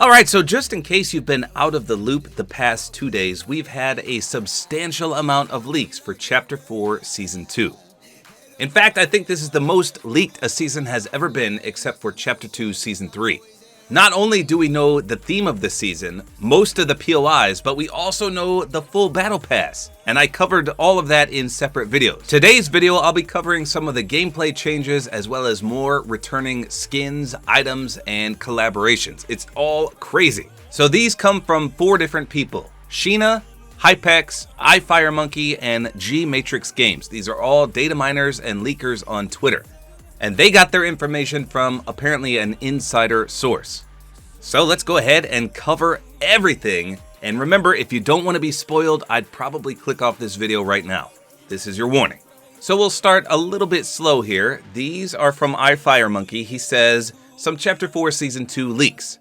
Alright, so just in case you've been out of the loop the past 2 days, we've had a substantial amount of leaks for Chapter 4 Season 2. In fact, I think this is the most leaked a season has ever been, except for Chapter 2 Season 3. Not only do we know the theme of the season, most of the POIs, but we also know the full battle pass, and I covered all of that in separate videos. Today's video, I'll be covering some of the gameplay changes as well as more returning skins, items, and collaborations. It's all crazy. So these come from 4 different people: Sheena, Hypex, iFireMonkey, and G-Matrix Games. These are all data miners and leakers on Twitter. And they got their information from apparently an insider source. So let's go ahead and cover everything. And remember, if you don't want to be spoiled, I'd probably click off this video right now. This is your warning. So we'll start a little bit slow here. These are from iFireMonkey. He says, some Chapter 4 Season 2 leaks.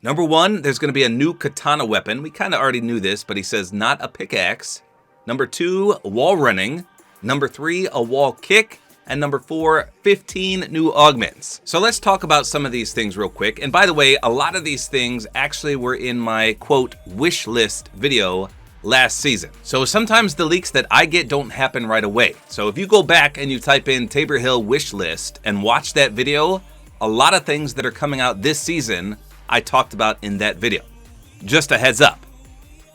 Number 1, there's going to be a new katana weapon. We kind of already knew this, but he says not a pickaxe. Number 2, wall running. Number 3, a wall kick. And number 4, 15 new augments. So let's talk about some of these things real quick. And by the way, a lot of these things actually were in my quote wish list video last season. So sometimes the leaks that I get don't happen right away. So if you go back and you type in Tabor Hill wish list and watch that video, a lot of things that are coming out this season I talked about in that video. Just a heads up.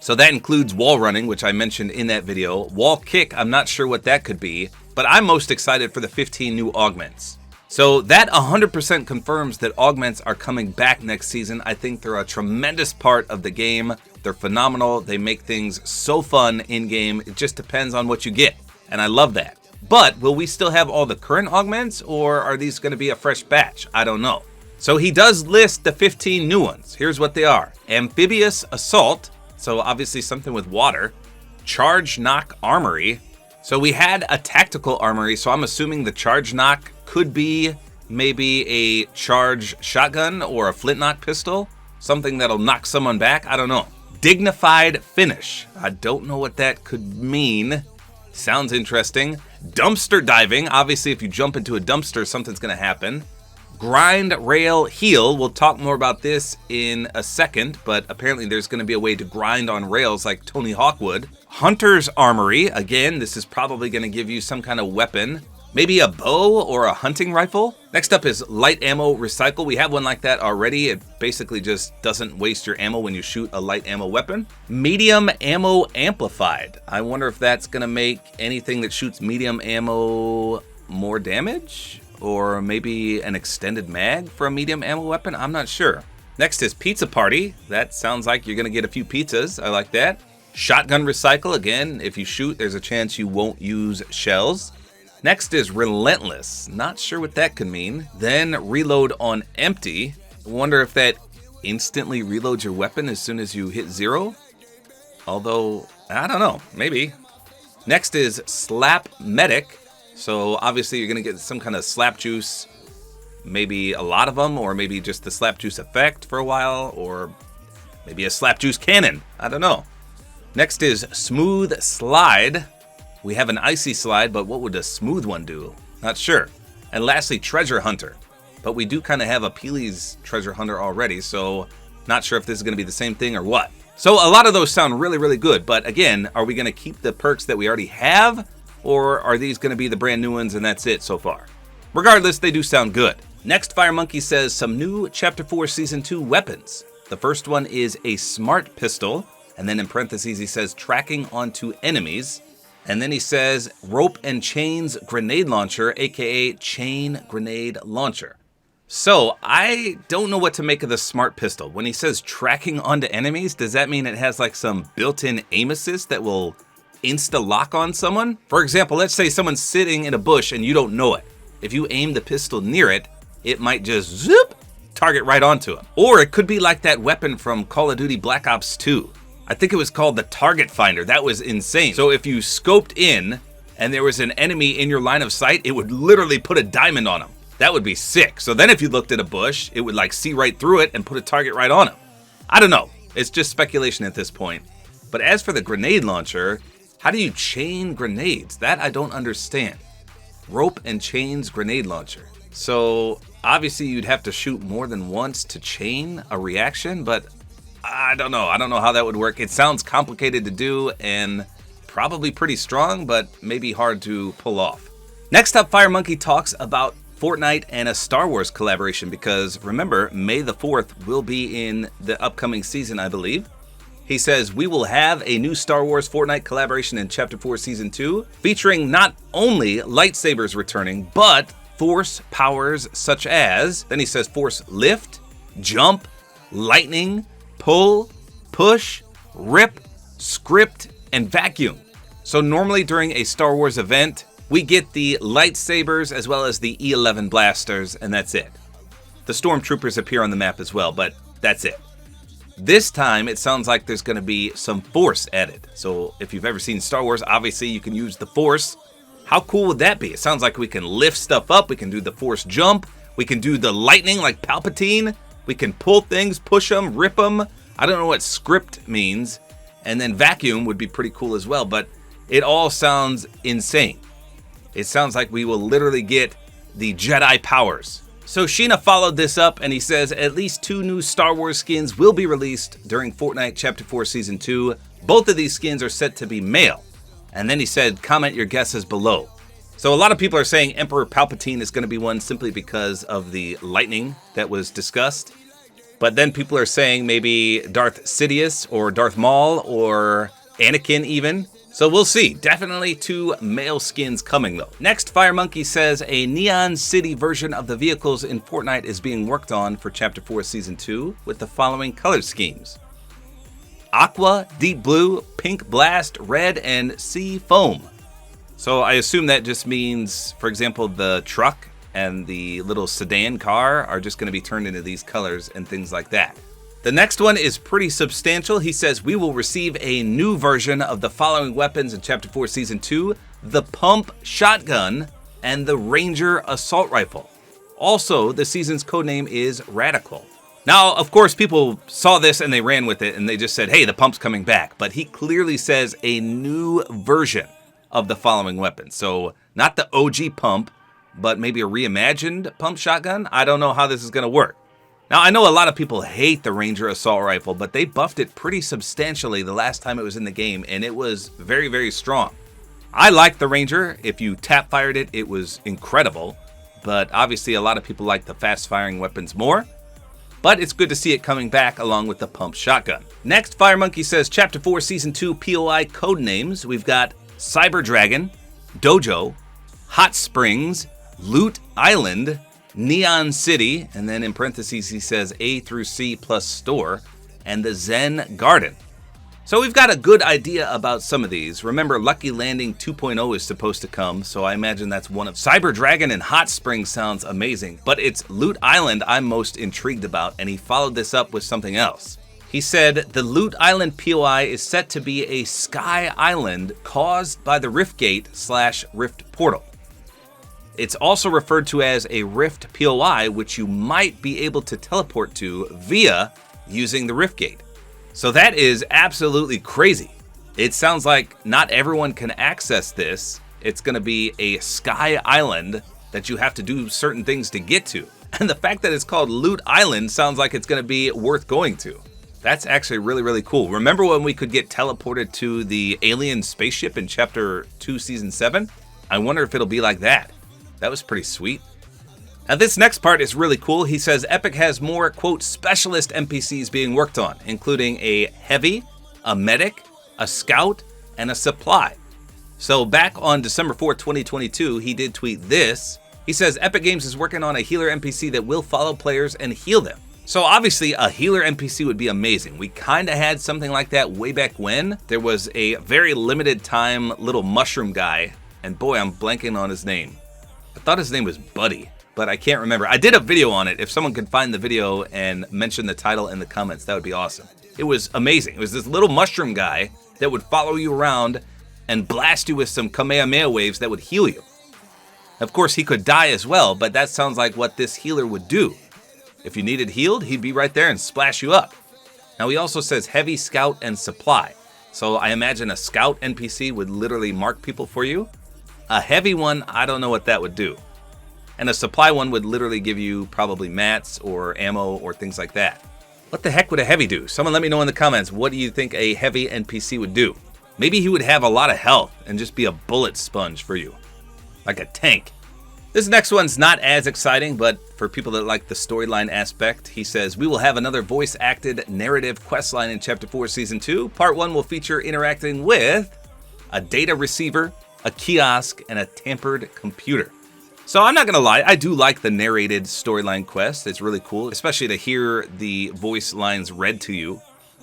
So that includes wall running, which I mentioned in that video. Wall kick, I'm not sure what that could be, but I'm most excited for the 15 new augments. So that 100% confirms that augments are coming back next season. I think they're a tremendous part of the game. They're phenomenal. They make things so fun in-game. It just depends on what you get, and I love that. But will we still have all the current augments, or are these going to be a fresh batch? I don't know. So he does list the 15 new ones. Here's what they are. Amphibious Assault, so obviously something with water. Charge Knock Armory. So we had a tactical armory, so I'm assuming the charge knock could be maybe a charge shotgun or a flintlock pistol. Something that'll knock someone back, I don't know. Dignified Finish. I don't know what that could mean. Sounds interesting. Dumpster diving. Obviously, if you jump into a dumpster, something's gonna happen. Grind Rail Heal. We'll talk more about this in a second, but apparently there's going to be a way to grind on rails like Tony Hawk would. Hunter's Armory. Again, this is probably going to give you some kind of weapon. Maybe a bow or a hunting rifle. Next up is Light Ammo Recycle. We have one like that already. It basically just doesn't waste your ammo when you shoot a light ammo weapon. Medium Ammo Amplified. I wonder if that's going to make anything that shoots medium ammo more damage? Or maybe an extended mag for a medium ammo weapon? I'm not sure. Next is Pizza Party. That sounds like you're gonna get a few pizzas. I like that. Shotgun Recycle. Again, if you shoot, there's a chance you won't use shells. Next is Relentless. Not sure what that could mean. Then Reload on Empty. Wonder if that instantly reloads your weapon as soon as you hit 0. Although, I don't know, maybe. Next is Slap Medic. So obviously you're going to get some kind of slap juice, maybe a lot of them, or maybe just the slap juice effect for a while, or maybe a slap juice cannon. I don't know. Next is Smooth Slide. We have an icy slide, but what would a smooth one do? Not sure. And lastly, Treasure Hunter. But we do kind of have a Peely's Treasure Hunter already, so not sure if this is going to be the same thing or what. So a lot of those sound really, really good. But again, are we going to keep the perks that we already have? Or are these going to be the brand new ones and that's it so far? Regardless, they do sound good. Next, FireMonkey says some new Chapter 4 Season 2 weapons. The first one is a smart pistol. And then in parentheses, he says tracking onto enemies. And then he says rope and chains grenade launcher, aka chain grenade launcher. So I don't know what to make of the smart pistol. When he says tracking onto enemies, does that mean it has like some built-in aim assist that will insta-lock on someone? For example, let's say someone's sitting in a bush and you don't know it. If you aim the pistol near it, it might just zip, target right onto him. Or it could be like that weapon from Call of Duty Black Ops 2. I think it was called the Target Finder. That was insane. So if you scoped in and there was an enemy in your line of sight, it would literally put a diamond on him. That would be sick. So then if you looked at a bush, it would like see right through it and put a target right on him. I don't know. It's just speculation at this point. But as for the grenade launcher, how do you chain grenades? That I don't understand. Rope and chains grenade launcher. So Obviously, you'd have to shoot more than once to chain a reaction, but I don't know. I don't know how that would work. It sounds complicated to do and probably pretty strong, but maybe hard to pull off. Next up, Fire Monkey talks about Fortnite and a Star Wars collaboration because remember, May the 4th will be in the upcoming season, I believe. He says, we will have a new Star Wars Fortnite collaboration in Chapter 4 Season 2, featuring not only lightsabers returning, but Force powers such as, then he says Force lift, jump, lightning, pull, push, rip, script, and vacuum. So normally during a Star Wars event, we get the lightsabers as well as the E11 blasters, and that's it. The stormtroopers appear on the map as well, but that's it. This time, it sounds like there's going to be some Force added. So if you've ever seen Star Wars, obviously you can use the Force. How cool would that be? It sounds like we can lift stuff up. We can do the Force jump. We can do the lightning like Palpatine. We can pull things, push them, rip them. I don't know what script means. And then vacuum would be pretty cool as well, but it all sounds insane. It sounds like we will literally get the Jedi powers. So Sheena followed this up and he says at least 2 new Star Wars skins will be released during Fortnite Chapter 4 Season 2. Both of these skins are set to be male. And then he said, comment your guesses below. So a lot of people are saying Emperor Palpatine is going to be one simply because of the lightning that was discussed. But then people are saying maybe Darth Sidious or Darth Maul or Anakin even. So we'll see. Definitely 2 male skins coming though. Next, Fire Monkey says a Neon City version of the vehicles in Fortnite is being worked on for Chapter 4 Season 2 with the following color schemes: Aqua, Deep Blue, Pink Blast, Red, and Sea Foam. So I assume that just means, for example, the truck and the little sedan car are just going to be turned into these colors and things like that. The next one is pretty substantial. He says, we will receive a new version of the following weapons in Chapter 4 Season 2, the Pump Shotgun and the Ranger Assault Rifle. Also, the season's codename is Radical. Now, of course, people saw this and they ran with it and they just said, hey, the pump's coming back. But he clearly says a new version of the following weapons. So not the OG pump, but maybe a reimagined pump shotgun. I don't know how this is going to work. Now, I know a lot of people hate the Ranger Assault Rifle, but they buffed it pretty substantially the last time it was in the game, and it was very, very strong. I like the Ranger. If you tap fired it, it was incredible. But obviously, a lot of people like the fast-firing weapons more. But it's good to see it coming back along with the pump shotgun. Next, Fire Monkey says, Chapter 4 Season 2 POI code names. We've got Cyber Dragon, Dojo, Hot Springs, Loot Island, Neon City, and then in parentheses he says A through C plus store, and the Zen Garden. So we've got a good idea about some of these. Remember, Lucky Landing 2.0 is supposed to come, so I imagine that's one of Cyber Dragon and Hot Springs sounds amazing, but it's Loot Island I'm most intrigued about, and he followed this up with something else. He said, the Loot Island POI is set to be a sky island caused by the Rift Gate / Rift Portal. It's also referred to as a Rift POI, which you might be able to teleport to via using the Rift Gate. So that is absolutely crazy. It sounds like not everyone can access this. It's going to be a sky island that you have to do certain things to get to. And the fact that it's called Loot Island sounds like it's going to be worth going to. That's actually really, really cool. Remember when we could get teleported to the alien spaceship in Chapter 2, Season 7? I wonder if it'll be like that. That was pretty sweet. Now this next part is really cool. He says Epic has more, quote, specialist NPCs being worked on, including a heavy, a medic, a scout, and a supply. So back on December 4th, 2022, he did tweet this. He says Epic Games is working on a healer NPC that will follow players and heal them. So obviously a healer NPC would be amazing. We kind of had something like that way back when. There was a very limited time little mushroom guy, and boy, I'm blanking on his name. I thought his name was Buddy, but I can't remember. I did a video on it. If someone could find the video and mention the title in the comments, that would be awesome. It was amazing. It was this little mushroom guy that would follow you around and blast you with some Kamehameha waves that would heal you. Of course, he could die as well, but that sounds like what this healer would do. If you needed healed, he'd be right there and splash you up. Now, he also says heavy, scout, and supply. So I imagine a scout NPC would literally mark people for you. A heavy one, I don't know what that would do. And a supply one would literally give you probably mats or ammo or things like that. What the heck would a heavy do? Someone let me know in the comments, what do you think a heavy NPC would do? Maybe he would have a lot of health and just be a bullet sponge for you. Like a tank. This next one's not as exciting, but for people that like the storyline aspect, he says, we will have another voice-acted narrative questline in Chapter 4, Season 2. Part 1 will feature interacting with a data receiver, a kiosk, and a tampered computer. So I'm not going to lie, I do like the narrated storyline quest. It's really cool, especially to hear the voice lines read to you,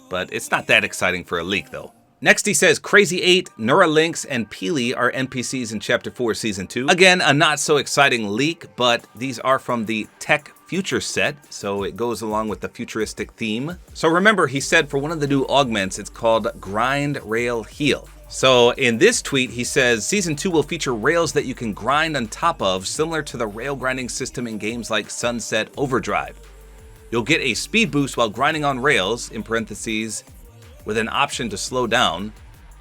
but it's not that exciting for a leak though. Next he says, Crazy 8, Neuralynx, and Peely are NPCs in Chapter 4, Season 2. Again, a not so exciting leak, but these are from the Tech Future set, so it goes along with the futuristic theme. So remember, he said for one of the new augments, it's called Grind, Rail, Heal. So in this tweet, he says, Season 2 will feature rails that you can grind on top of, similar to the rail grinding system in games like Sunset Overdrive. You'll get a speed boost while grinding on rails, in parentheses, with an option to slow down,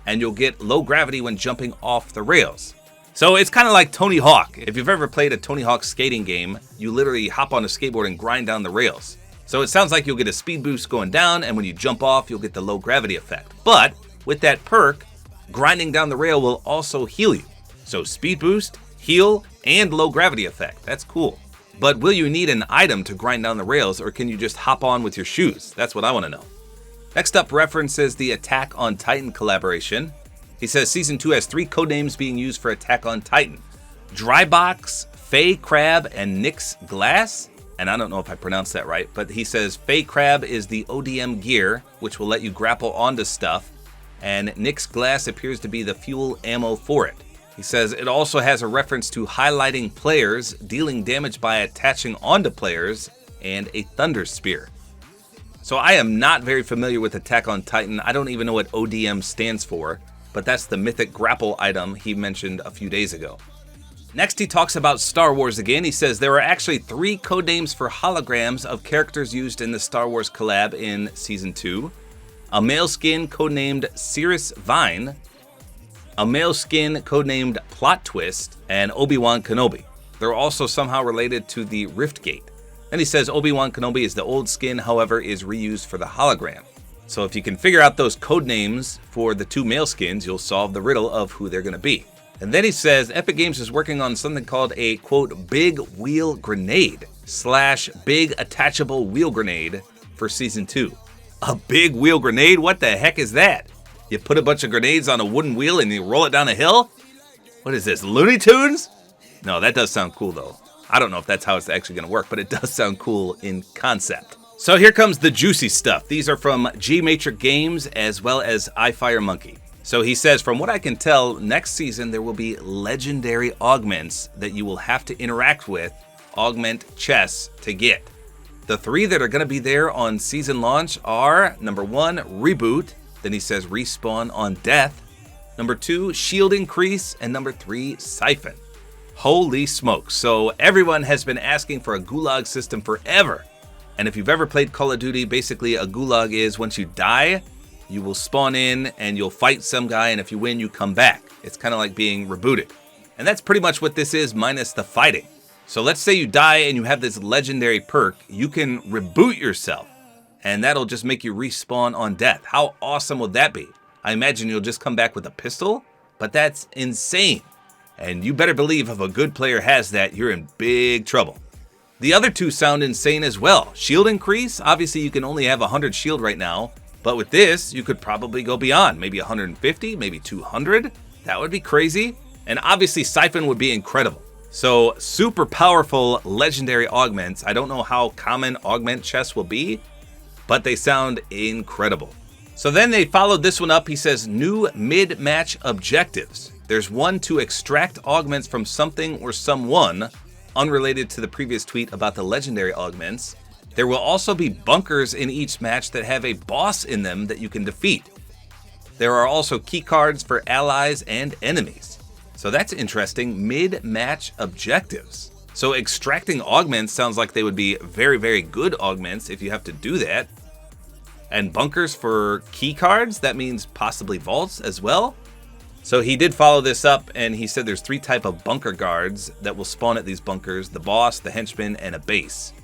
and you'll get low gravity when jumping off the rails. So it's kind of like Tony Hawk. If you've ever played a Tony Hawk skating game, you literally hop on a skateboard and grind down the rails. So it sounds like you'll get a speed boost going down, and when you jump off, you'll get the low gravity effect. But with that perk, grinding down the rail will also heal you. So speed boost, heal, and low gravity effect. That's cool. But will you need an item to grind down the rails, or can you just hop on with your shoes? That's what I want to know. Next up references the Attack on Titan collaboration. He says Season 2 has 3 codenames being used for Attack on Titan. Drybox, Fey Crab, and Nyx Glass. And I don't know if I pronounced that right, but he says Fey Crab is the ODM gear, which will let you grapple onto stuff, and Nyx Glass appears to be the fuel ammo for it. He says it also has a reference to highlighting players, dealing damage by attaching onto players, and a Thunder Spear. So I am not very familiar with Attack on Titan. I don't even know what ODM stands for, but that's the mythic grapple item he mentioned a few days ago. Next he talks about Star Wars again. He says there are actually 3 codenames for holograms of characters used in the Star Wars collab in Season 2. A male skin codenamed Cirrus Vine, a male skin codenamed Plot Twist, and Obi-Wan Kenobi. They're also somehow related to the Rift Gate. And he says Obi-Wan Kenobi is the old skin, however, is reused for the hologram. So if you can figure out those code names for the 2 male skins, you'll solve the riddle of who they're going to be. And then he says Epic Games is working on something called a, quote, big wheel grenade / big attachable wheel grenade for Season 2. A big wheel grenade? What the heck is that? You put a bunch of grenades on a wooden wheel and you roll it down a hill? What is this, Looney Tunes? No, that does sound cool though. I don't know if that's how it's actually going to work, but it does sound cool in concept. So here comes the juicy stuff. These are from G-Matrix Games as well as iFireMonkey. So he says, from what I can tell, next season there will be legendary augments that you will have to interact with, augment chests to get. The 3 that are going to be there on season launch are, number 1, Reboot. Then he says Respawn on Death. Number 2, Shield Increase. And number 3, Siphon. Holy smokes. So everyone has been asking for a gulag system forever. And if you've ever played Call of Duty, basically a gulag is once you die, you will spawn in and you'll fight some guy, and if you win, you come back. It's kind of like being rebooted. And that's pretty much what this is, minus the fighting. So let's say you die and you have this legendary perk, you can reboot yourself, and that'll just make you respawn on death. How awesome would that be? I imagine you'll just come back with a pistol, but that's insane. And you better believe if a good player has that, you're in big trouble. The other 2 sound insane as well. Shield increase, obviously you can only have 100 shield right now, but with this, you could probably go beyond, maybe 150, maybe 200. That would be crazy. And obviously Siphon would be incredible. So super powerful legendary augments. I don't know how common augment chests will be, but they sound incredible. So then they followed this one up. He says new mid-match objectives. There's one to extract augments from something or someone, unrelated to the previous tweet about the legendary augments. There will also be bunkers in each match that have a boss in them that you can defeat. There are also key cards for allies and enemies. So that's interesting, mid-match objectives. So extracting augments sounds like they would be very, very good augments if you have to do that. And bunkers for key cards, that means possibly vaults as well. So he did follow this up, and he said there's 3 types of bunker guards that will spawn at these bunkers: the boss, the henchman, and a base.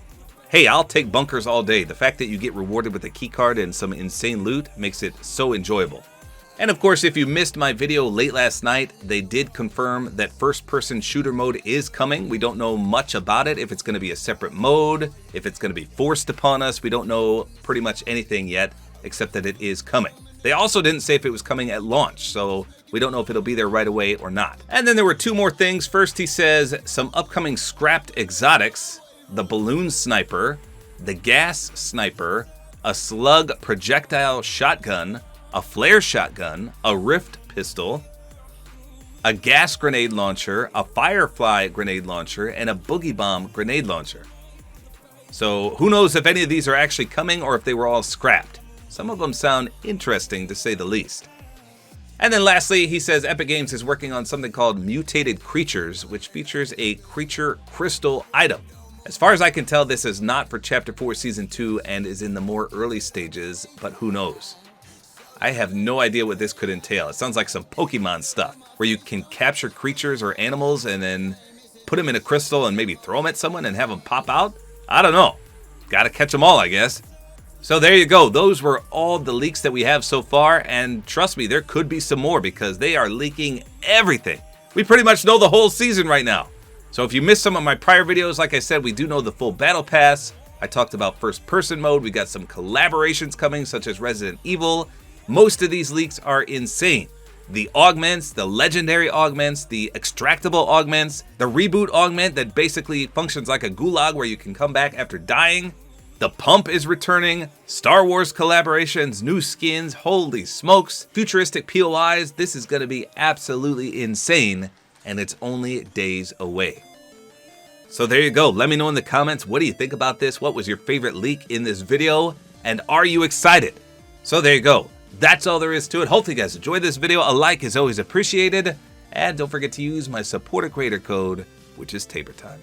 Hey, I'll take bunkers all day. The fact that you get rewarded with a keycard and some insane loot makes it so enjoyable. And of course, if you missed my video late last night, they did confirm that first-person shooter mode is coming. We don't know much about it, if it's going to be a separate mode, if it's going to be forced upon us. We don't know pretty much anything yet, except that it is coming. They also didn't say if it was coming at launch, so we don't know if it'll be there right away or not. And then there were 2 more things. First, he says some upcoming scrapped exotics: the balloon sniper, the gas sniper, a slug projectile shotgun, a flare shotgun, a rift pistol, a gas grenade launcher, a firefly grenade launcher, and a boogie bomb grenade launcher. So who knows if any of these are actually coming or if they were all scrapped. Some of them sound interesting, to say the least. And then lastly, he says Epic Games is working on something called Mutated Creatures, which features a creature crystal item. As far as I can tell, this is not for Chapter 4 Season 2 and is in the more early stages, but who knows? I have no idea what this could entail. It sounds like some Pokemon stuff, where you can capture creatures or animals and then put them in a crystal and maybe throw them at someone and have them pop out? I don't know. Gotta catch them all, I guess. So there you go. Those were all the leaks that we have so far, and trust me, there could be some more because they are leaking everything. We pretty much know the whole season right now. So if you missed some of my prior videos, like I said, we do know the full battle pass. I talked about first-person mode. We got some collaborations coming, such as Resident Evil. Most of these leaks are insane. The augments, the legendary augments, the extractable augments, the reboot augment that basically functions like a gulag where you can come back after dying. The pump is returning, Star Wars collaborations, new skins, holy smokes, futuristic POIs. This is going to be absolutely insane, and it's only days away. So there you go. Let me know in the comments, what do you think about this? What was your favorite leak in this video? And are you excited? So there you go. That's all there is to it. Hopefully you guys enjoyed this video. A like is always appreciated. And don't forget to use my Support-A-Creator code, which is tabortime.